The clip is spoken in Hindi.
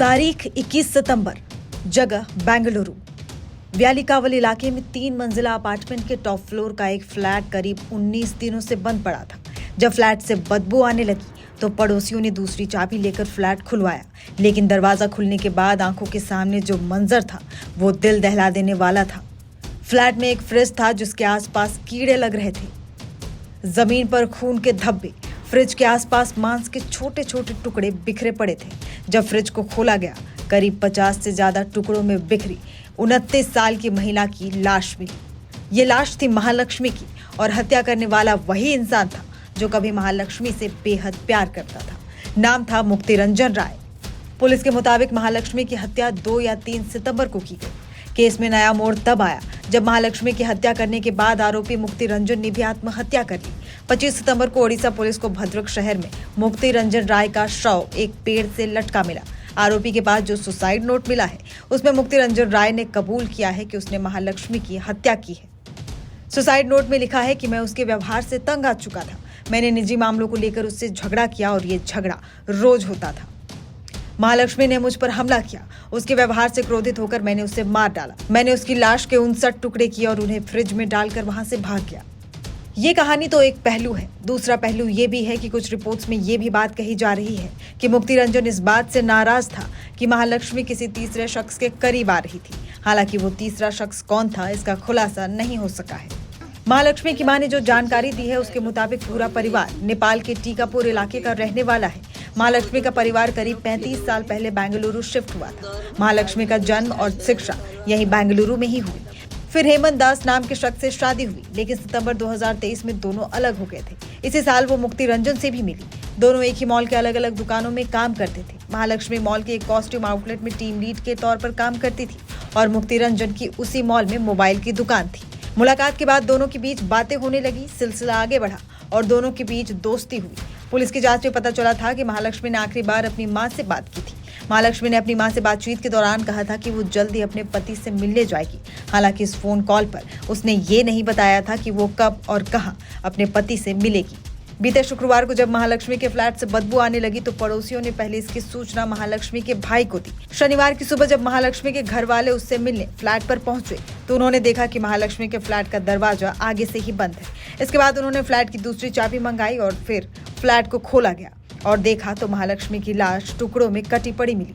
तारीख 21 सितंबर, जगह बेंगलुरु। व्यालिकावल इलाके में 3 मंजिला अपार्टमेंट के टॉप फ्लोर का एक फ्लैट करीब 19 दिनों से बंद पड़ा था। जब फ्लैट से बदबू आने लगी तो पड़ोसियों ने दूसरी चाबी लेकर फ्लैट खुलवाया, लेकिन दरवाजा खुलने के बाद आंखों के सामने जो मंजर था वो दिल दहला देने वाला था। फ्लैट में एक फ्रिज था जिसके आसपास कीड़े लग रहे थे। जमीन पर खून के धब्बे, फ्रिज के आसपास मांस के छोटे छोटे टुकड़े बिखरे पड़े थे। जब फ्रिज को खोला गया, करीब 50 से ज्यादा टुकड़ों में बिखरी 29 साल की महिला की लाश मिली। ये लाश थी महालक्ष्मी की और हत्या करने वाला वही इंसान था जो कभी महालक्ष्मी से बेहद प्यार करता था। नाम था मुक्तिरंजन राय। पुलिस के मुताबिक महालक्ष्मी की हत्या 2 या 3 सितंबर को की गई। केस में नया मोड़ तब आया जब महालक्ष्मी की हत्या करने के बाद आरोपी मुक्तिरंजन ने भी आत्महत्या कर ली। 25 सितंबर को ओडिशा पुलिस को भद्रक शहर में मुक्तिरंजन राय का शव एक पेड़ से लटका मिला। आरोपी के पास जो सुसाइड नोट मिला है उसमें मुक्तिरंजन राय ने कबूल किया है कि उसने महालक्ष्मी की हत्या की है। सुसाइड नोट में लिखा है कि मैं उसके व्यवहार से तंग आ चुका था। मैंने निजी मामलों को लेकर उससे झगड़ा किया और ये झगड़ा रोज होता था। महालक्ष्मी ने मुझ पर हमला किया। उसके व्यवहार से क्रोधित होकर मैंने उसे मार डाला। मैंने उसकी लाश के 59 टुकड़े किए और उन्हें फ्रिज में डालकर वहां से भाग गया। ये कहानी तो एक पहलू है। दूसरा पहलू ये भी है कि कुछ रिपोर्ट्स में ये भी बात कही जा रही है कि मुक्तिरंजन इस बात से नाराज था कि महालक्ष्मी किसी तीसरे शख्स के करीब आ रही थी। हालांकि वो तीसरा शख्स कौन था इसका खुलासा नहीं हो सका है। महालक्ष्मी की मां ने जो जानकारी दी है उसके मुताबिक पूरा परिवार नेपाल के टीकापुर इलाके का रहने वाला है। महालक्ष्मी का परिवार करीब 35 साल पहले बेंगलुरु शिफ्ट हुआ था। महालक्ष्मी का जन्म और शिक्षा यही बेंगलुरु में ही हुई। फिर हेमंत दास नाम के शख्स से शादी हुई, लेकिन सितंबर 2023 में दोनों अलग हो गए थे। इसी साल वो मुक्तिरंजन से भी मिली। दोनों एक ही मॉल के अलग अलग दुकानों में काम करते थे। महालक्ष्मी मॉल के एक कॉस्ट्यूम आउटलेट में टीम लीड के तौर पर काम करती थी और मुक्तिरंजन की उसी मॉल में मोबाइल की दुकान थी। मुलाकात के बाद दोनों के बीच बातें होने लगी, सिलसिला आगे बढ़ा और दोनों के बीच दोस्ती हुई। पुलिस की जांच में पता चला था कि महालक्ष्मी ने आखिरी बार अपनी मां से बात की थी। महालक्ष्मी ने अपनी मां से बातचीत के दौरान कहा था कि वो जल्दी अपने पति से मिलने जाएगी। हालांकि इस फोन कॉल पर उसने ये नहीं बताया था कि वो कब और कहां अपने पति से मिलेगी। बीते शुक्रवार को जब महालक्ष्मी के फ्लैट से बदबू आने लगी तो पड़ोसियों ने पहले इसकी सूचना महालक्ष्मी के भाई को दी। शनिवार की सुबह जब महालक्ष्मी के घर वाले उससे मिलने फ्लैट पर पहुंचे तो उन्होंने देखा कि महालक्ष्मी के फ्लैट का दरवाजा आगे से ही बंद है। इसके बाद उन्होंने फ्लैट की दूसरी चाबी मंगाई और फिर फ्लैट को खोला गया और देखा तो महालक्ष्मी की लाश टुकड़ों में कटी पड़ी मिली।